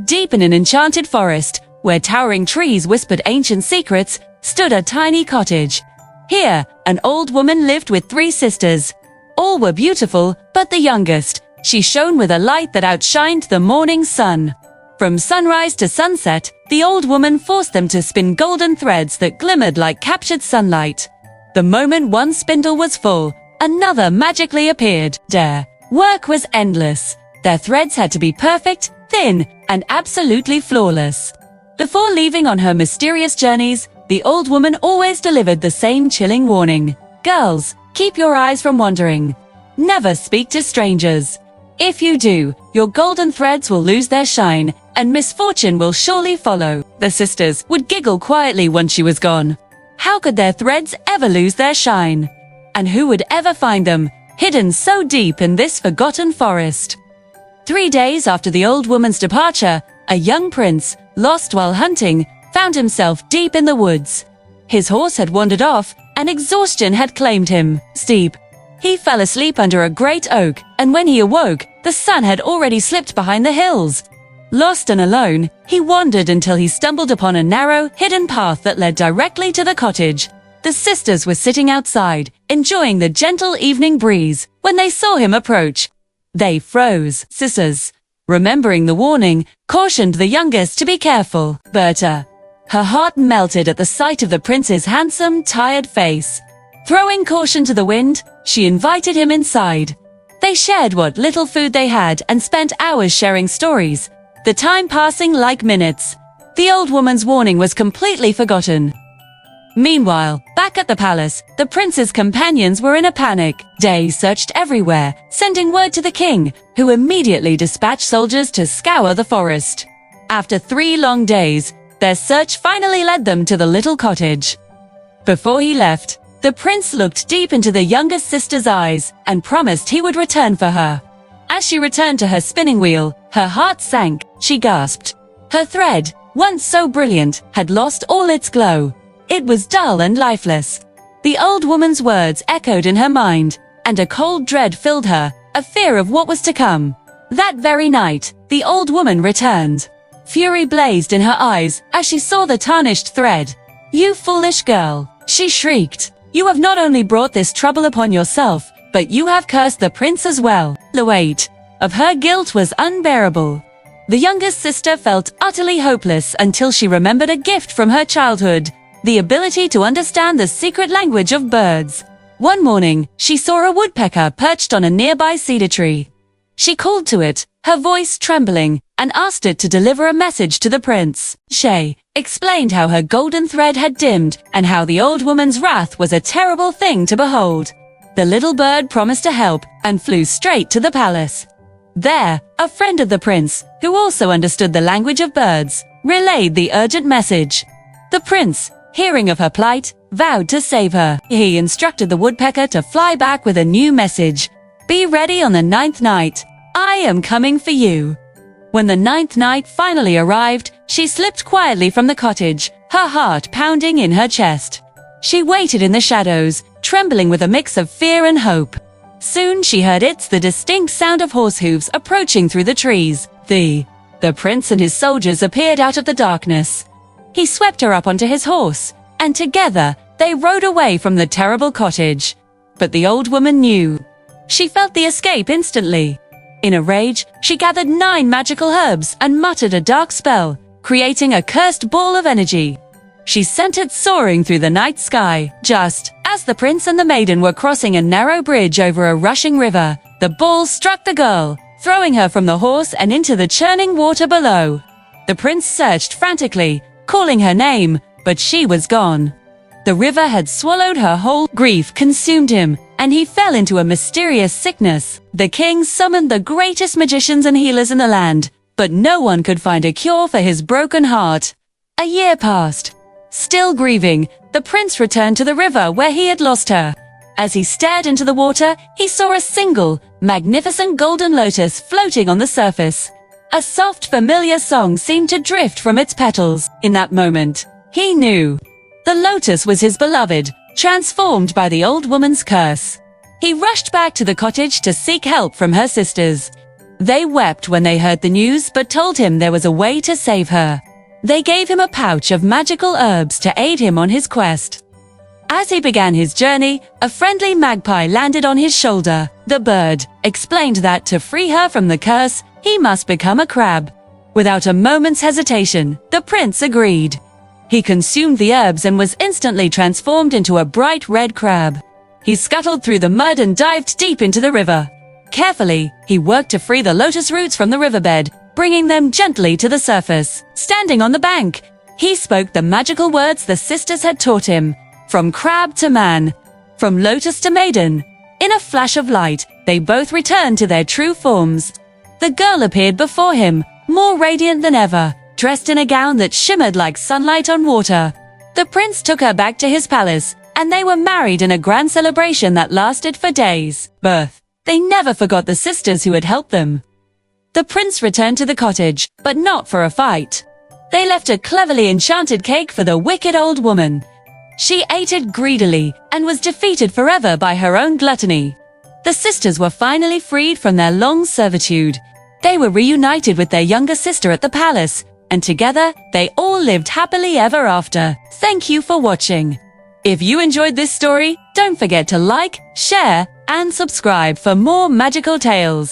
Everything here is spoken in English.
Deep in an enchanted forest, where towering trees whispered ancient secrets, stood a tiny cottage. Here, an old woman lived with 3 sisters. All were beautiful, but the youngest, she shone with a light that outshined the morning sun. From sunrise to sunset, the old woman forced them to spin golden threads that glimmered like captured sunlight. The moment one spindle was full, another magically appeared. Their work was endless. Their threads had to be perfect, thin, and absolutely flawless. Before leaving on her mysterious journeys, the old woman always delivered the same chilling warning. Girls, keep your eyes from wandering. Never speak to strangers. If you do, your golden threads will lose their shine, and misfortune will surely follow. The sisters would giggle quietly once she was gone. How could their threads ever lose their shine? And who would ever find them, hidden so deep in this forgotten forest? 3 days after the old woman's departure, a young prince, lost while hunting, found himself deep in the woods. His horse had wandered off, and exhaustion had claimed him. He fell asleep under a great oak, and when he awoke, the sun had already slipped behind the hills. Lost and alone, he wandered until he stumbled upon a narrow, hidden path that led directly to the cottage. The sisters were sitting outside, enjoying the gentle evening breeze, when they saw him approach. They froze. Sisters, remembering the warning, cautioned the youngest to be careful. Berta, her heart melted at the sight of the prince's handsome, tired face. Throwing caution to the wind, she invited him inside. They shared what little food they had and spent hours sharing stories, the time passing like minutes. The old woman's warning was completely forgotten. Meanwhile, back at the palace, the prince's companions were in a panic. They searched everywhere, sending word to the king, who immediately dispatched soldiers to scour the forest. After 3 long days, their search finally led them to the little cottage. Before he left, the prince looked deep into the youngest sister's eyes and promised he would return for her. As she returned to her spinning wheel, her heart sank. She gasped. Her thread, once so brilliant, had lost all its glow. It was dull and lifeless. The old woman's words echoed in her mind, and a cold dread filled her, a fear of what was to come. That very night, the old woman returned. Fury blazed in her eyes as she saw the tarnished thread. "You foolish girl," she shrieked. "You have not only brought this trouble upon yourself, but you have cursed the prince as well." The weight of her guilt was unbearable. The youngest sister felt utterly hopeless until she remembered a gift from her childhood, the ability to understand the secret language of birds. One morning, she saw a woodpecker perched on a nearby cedar tree. She called to it, her voice trembling, and asked it to deliver a message to the prince. She explained how her golden thread had dimmed and how the old woman's wrath was a terrible thing to behold. The little bird promised to help and flew straight to the palace. There, a friend of the prince, who also understood the language of birds, relayed the urgent message. The prince, hearing of her plight, vowed to save her. He instructed the woodpecker to fly back with a new message. "Be ready on the 9th night. I am coming for you." When the 9th night finally arrived, she slipped quietly from the cottage, her heart pounding in her chest. She waited in the shadows, trembling with a mix of fear and hope. Soon she heard the distinct sound of horse hooves approaching through the trees. The prince and his soldiers appeared out of the darkness. He swept her up onto his horse, and together they rode away from the terrible cottage. But the old woman knew. She felt the escape instantly. In a rage, she gathered 9 magical herbs and muttered a dark spell, creating a cursed ball of energy. She sent it soaring through the night sky. Just as the prince and the maiden were crossing a narrow bridge over a rushing river, the ball struck the girl, throwing her from the horse and into the churning water below. The prince searched frantically, calling her name, but she was gone. The river had swallowed her whole. Grief consumed him, and he fell into a mysterious sickness. The king summoned the greatest magicians and healers in the land, but no one could find a cure for his broken heart. A year passed. Still grieving, the prince returned to the river where he had lost her. As he stared into the water, he saw a single, magnificent golden lotus floating on the surface. A soft, familiar song seemed to drift from its petals. In that moment, he knew. The lotus was his beloved, transformed by the old woman's curse. He rushed back to the cottage to seek help from her sisters. They wept when they heard the news but told him there was a way to save her. They gave him a pouch of magical herbs to aid him on his quest. As he began his journey, a friendly magpie landed on his shoulder. The bird explained that to free her from the curse, he must become a crab. Without a moment's hesitation, the prince agreed. He consumed the herbs and was instantly transformed into a bright red crab. He scuttled through the mud and dived deep into the river. Carefully, he worked to free the lotus roots from the riverbed, bringing them gently to the surface. Standing on the bank, he spoke the magical words the sisters had taught him. From crab to man, from lotus to maiden. In a flash of light, they both returned to their true forms. The girl appeared before him, more radiant than ever, dressed in a gown that shimmered like sunlight on water. The prince took her back to his palace, and they were married in a grand celebration that lasted for days. They never forgot the sisters who had helped them. The prince returned to the cottage, but not for a fight. They left a cleverly enchanted cake for the wicked old woman. She ate it greedily and was defeated forever by her own gluttony. The sisters were finally freed from their long servitude. They were reunited with their younger sister at the palace, and together they all lived happily ever after. Thank you for watching. If you enjoyed this story, don't forget to like, share, and subscribe for more magical tales.